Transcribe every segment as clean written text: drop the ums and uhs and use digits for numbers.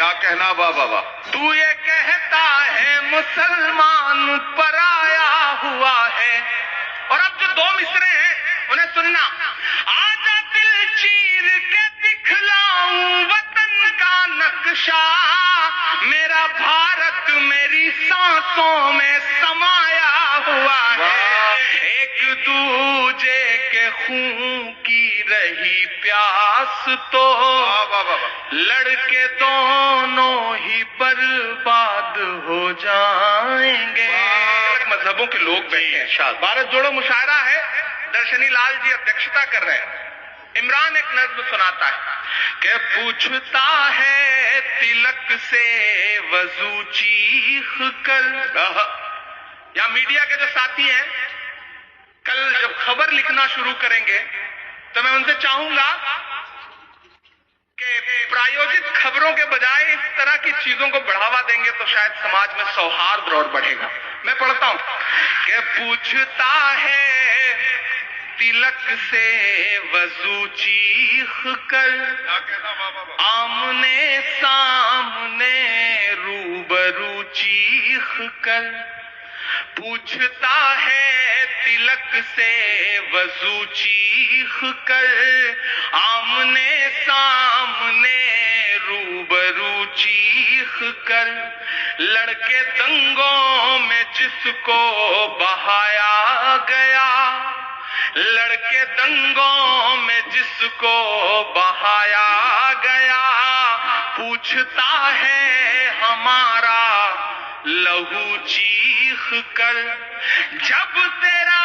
کیا کہنا بابا واہ. تو یہ کہتا ہے مسلمان پرایا ہوا ہے. اور اب جو دو مصرے ہیں انہیں سننا. آجا دل چیر کے دکھلاؤں وطن کا نقشہ, میرا بھارت میری سانسوں میں سمایا ہوا ہے. ایک دوجے کے خون کی رہی پیاس تو لڑکے دونوں ہی برباد ہو جائیں گے. مذہبوں کے لوگ بیٹھے ہیں. بھارت جوڑو مشاعرہ ہے, درشنی لال جی ادھیکشتا کر رہے ہیں. عمران ایک نظم سناتا ہے کہ پوچھتا ہے تلک سے وضو چیخ کر. یا میڈیا کے جو ساتھی ہیں کل جب خبر لکھنا شروع کریں گے تو میں ان سے چاہوں گا کہ پرایوجت خبروں کے بجائے اس طرح کی چیزوں کو بڑھاوا دیں گے تو شاید سماج میں سوہارد اور بڑھے گا. میں پڑھتا ہوں کہ پوچھتا ہے تلک سے وضو چیخ کر, آمنے سامنے روبرو چیخ کر. پوچھتا ہے تلک سے وضو چیخ کر, آمنے سامنے روبرو چیخ کر. لڑکے دنگوں میں جس کو بہایا گیا, لڑکے دنگوں میں جس کو بہایا گیا, پوچھتا ہے ہمارا لہو چیخ کر. جب تیرا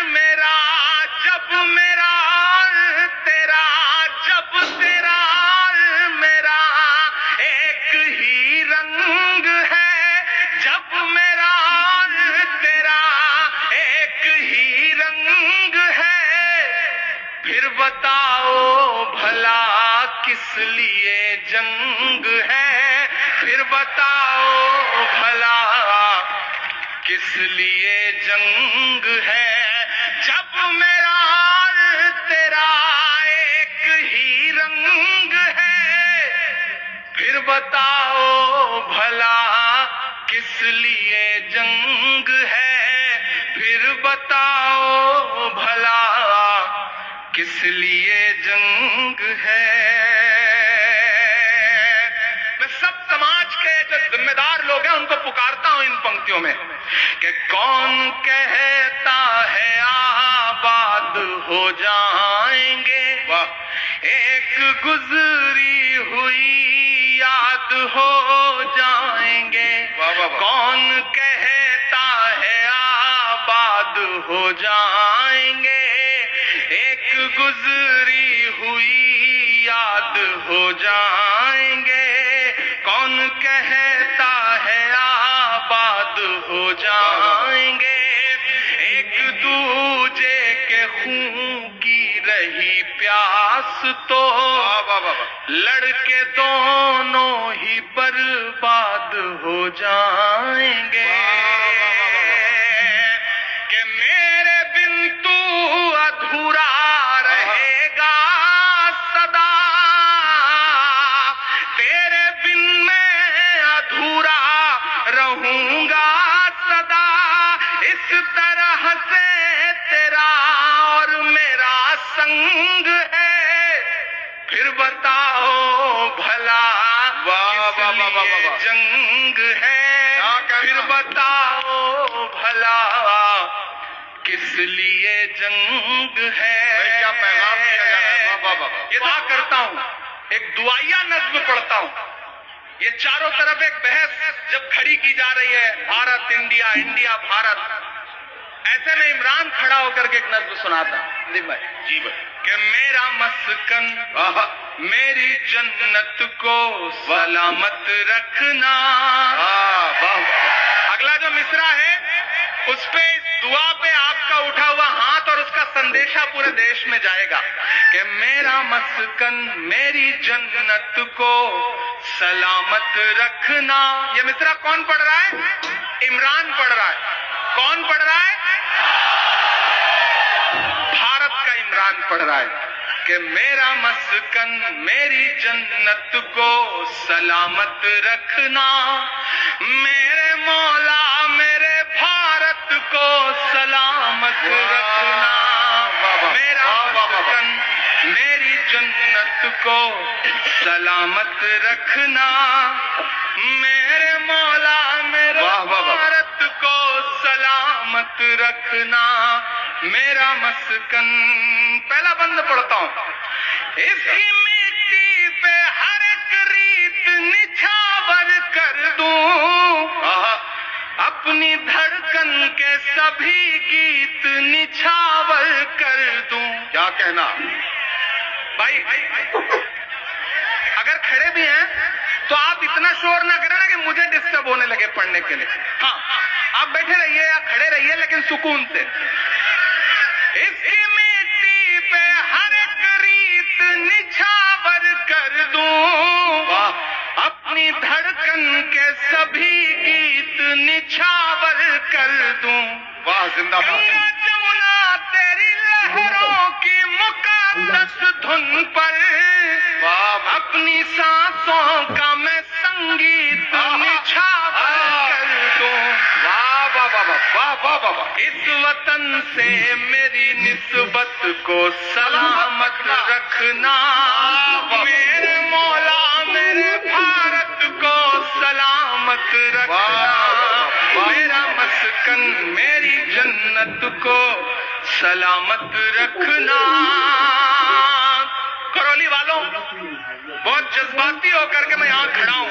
میرا, جب میرا تیرا, جب تیرا میرا ایک ہی رنگ ہے, جب میرا تیرا ایک ہی رنگ ہے, پھر بتاؤ بھلا کس لیے جنگ ہے, پھر بتاؤ بھلا کس لیے جنگ ہے. جب میرا تیرا ایک ہی رنگ ہے, پھر بتاؤ بھلا کس لیے جنگ ہے, پھر بتاؤ بھلا کس لیے جنگ ہے. میں سب سماج کے جو ذمہ دار لوگ ہیں ان کو پکارتا ہوں ان پنکتیوں میں کہ کون کہتا ہے آباد ہو جائیں گے, ایک گزری ہوئی یاد ہو جائیں گے. کون کہتا ہے آباد ہو جائیں گے, ایک گزری ہوئی یاد ہو جائیں گے. کون کہتا ہے آباد ہو جائیں گے, ایک دوجے کے خون کی رہی پیاس تو لڑکے دونوں ہی برباد ہو جائیں گے. کہ میرے بن تو ادھورا رہے گا سدا, تیرے بن میں ادھورا رہوں گا سدا. اس طرح سے تیرا اور میرا سنگ ہے, پھر بتاؤ بھلا کس لیے جنگ ہے, پھر بتاؤ بھلا کس لیے جنگ ہے. کیا پیغام دیا جا رہا ہے بابا. یہ دعا کرتا ہوں, ایک دعائیہ نظم پڑھتا ہوں. یہ چاروں طرف ایک بحث جب کھڑی کی جا رہی ہے, بھارت انڈیا, انڈیا بھارت, ایسے میں عمران کھڑا ہو کر کے ایک نظم سناتا. جی بھائی کہ میرا مسکن میری جنت کو سلامت رکھنا. اگلا جو مصرع ہے اس پہ اس دعا پہ آپ کا اٹھا ہوا ہاتھ اور اس کا سندیشہ پورے دیش میں جائے گا کہ میرا مسکن میری جنت کو سلامت رکھنا. یہ مصرع کون پڑھ رہا ہے؟ عمران پڑھ رہا ہے. کون پڑھ رہا ہے؟ بھارت کا عمران پڑھ رہا ہے. کہ میرا مسکن میری جنت کو سلامت رکھنا، میرے مولا میرے بھارت کو سلامت رکھنا، میرا مسکن میری جنت کو سلامت رکھنا، میرے مولا میرے بھارت کو سلامت رکھنا، میرا مسکن۔ پہلا بند پڑھتا ہوں۔ اس کی مٹی پہ ہر ایک ریت نچھاور کر دوں، اپنی دھڑکن کے سبھی گیت نچھاور کر دوں۔ کیا کہنا بھائی؟ اگر کھڑے بھی ہیں تو آپ اتنا شور نہ کریں نا کہ مجھے ڈسٹرب ہونے لگے پڑھنے کے لیے۔ ہاں آپ بیٹھے رہیے یا کھڑے رہیے لیکن سکون سے۔ اس کی مٹی پہ ہر ایک ریت نچھاور کر دوں، اپنی دھڑکن کے سبھی گیت نچھاور کر دوں۔ واہ زندہ باد۔ جمنا تیری لہروں کی مقدس دھن پر اپنی سانسوں کا میں سنگیت نچھاور کر دوں۔ واہ واہ واہ واہ واہ واہ۔ اس وطن سے میری نسبت کو سلامت رکھنا، میرے مولا میرے بھارت کو سلامت رکھنا، میرا مسکن میری جنت کو سلامت رکھنا۔ کرولی والوں، بہت جذباتی ہو کر کے میں یہاں کھڑا ہوں۔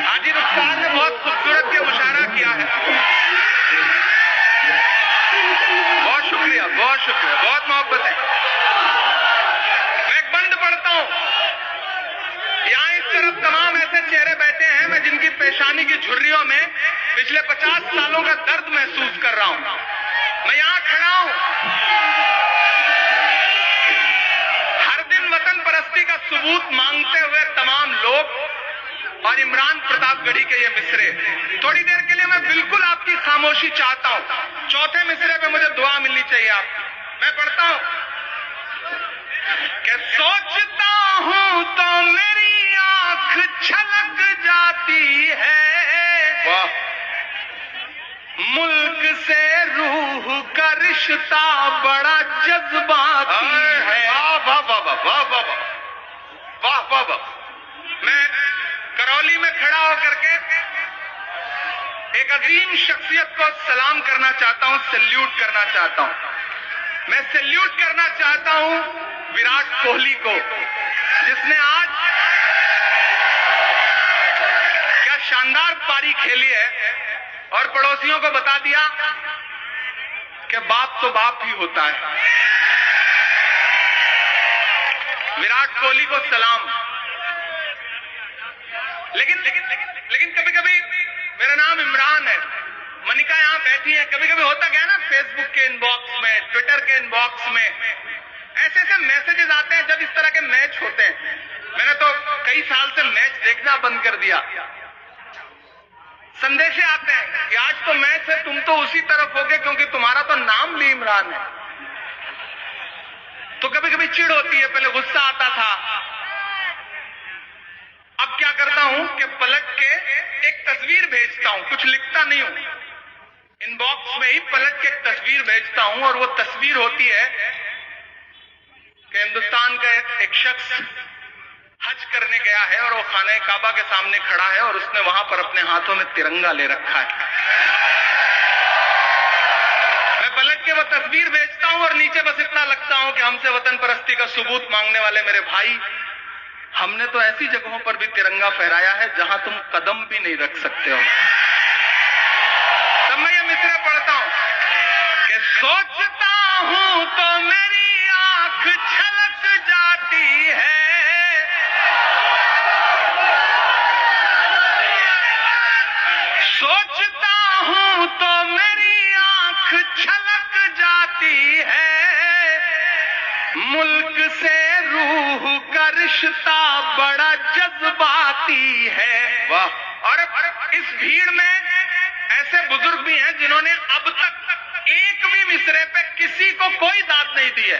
حاجی رخسار نے بہت خوبصورت کے مشاعرہ کیا ہے، بہت شکریہ بہت شکریہ، بہت محبت ہے۔ میں ایک بند پڑھتا ہوں۔ یہاں اس طرف تمام ایسے چہرے بیٹھے ہیں میں جن کی پیشانی کی جھریوں میں پچھلے 50 سالوں کا درد محسوس کر رہا ہوں۔ میں یہاں کھڑا ہوں، ہر دن وطن پرستی کا ثبوت مانگتے ہوئے تمام لوگ، اور عمران پرتاپ گڑھی کے یہ مصرے۔ تھوڑی دیر کے لیے میں بالکل آپ کی خاموشی چاہتا ہوں۔ چوتھے مصرے پہ مجھے دعا ملنی چاہیے آپ۔ میں پڑھتا ہوں کہ سوچتا ہوں تو میری آنکھ چھلک جاتی ہے، ملک سے روح کا رشتہ بڑا جذباتی ہے۔ میں کرولی میں کھڑا ہو کر کے ایک عظیم شخصیت کو سلام کرنا چاہتا ہوں، سیلیوٹ کرنا چاہتا ہوں۔ میں سیلیوٹ کرنا چاہتا ہوں وراٹ کوہلی کو، جس نے آج کیا شاندار پاری کھیلی ہے اور پڑوسیوں کو بتا دیا کہ باپ تو باپ ہی ہوتا ہے۔ وراٹ کوہلی کو سلام۔ لیکن کبھی کبھی میرا نام عمران ہے، منیکا یہاں بیٹھی ہیں، کبھی کبھی ہوتا کیا ہے نا، فیس بک کے ان باکس میں، ٹویٹر کے ان باکس میں ایسے ایسے میسیجز آتے ہیں جب اس طرح کے میچ ہوتے ہیں۔ میں نے تو کئی سال سے میچ دیکھنا بند کر دیا۔ سندیشے آتے ہیں کہ آج تو میچ ہے، تم تو اسی طرف ہوگے کیونکہ تمہارا تو نام بھی عمران ہے۔ تو کبھی کبھی چڑ ہوتی ہے، پہلے غصہ آتا تھا، اب کیا کرتا ہوں کہ پلٹ کے ایک تصویر بھیجتا ہوں، کچھ لکھتا نہیں ہوں، ان باکس میں ہی پلٹ کے ایک تصویر بھیجتا ہوں، اور وہ تصویر ہوتی ہے کہ ہندوستان کا ایک شخص حج کرنے گیا ہے اور وہ خانہ کعبہ کے سامنے کھڑا ہے اور اس نے وہاں پر اپنے ہاتھوں میں ترنگا لے رکھا ہے۔ میں پلٹ کے وہ تصویر بھیجتا ہوں اور نیچے بس اتنا لگتا ہوں کہ ہم سے وطن پرستی کا ثبوت مانگنے والے میرے بھائی، ہم نے تو ایسی جگہوں پر بھی ترنگا پھہرایا ہے جہاں تم قدم بھی نہیں رکھ سکتے ہو۔ تب میں یہ مصرے پڑھتا ہوں کہ سوچتا ہوں تو میری آنکھ چھلک جاتی ہے، سوچتا ہوں تو میری آنکھ چھلک جاتی ہے، ملک سے روح کا رشتہ بڑا جذباتی ہے۔ واہ۔ اور اس بھیڑ میں ایسے بزرگ بھی ہیں جنہوں نے اب تک ایک بھی مصرے پہ کسی کو کوئی داد نہیں دی ہے۔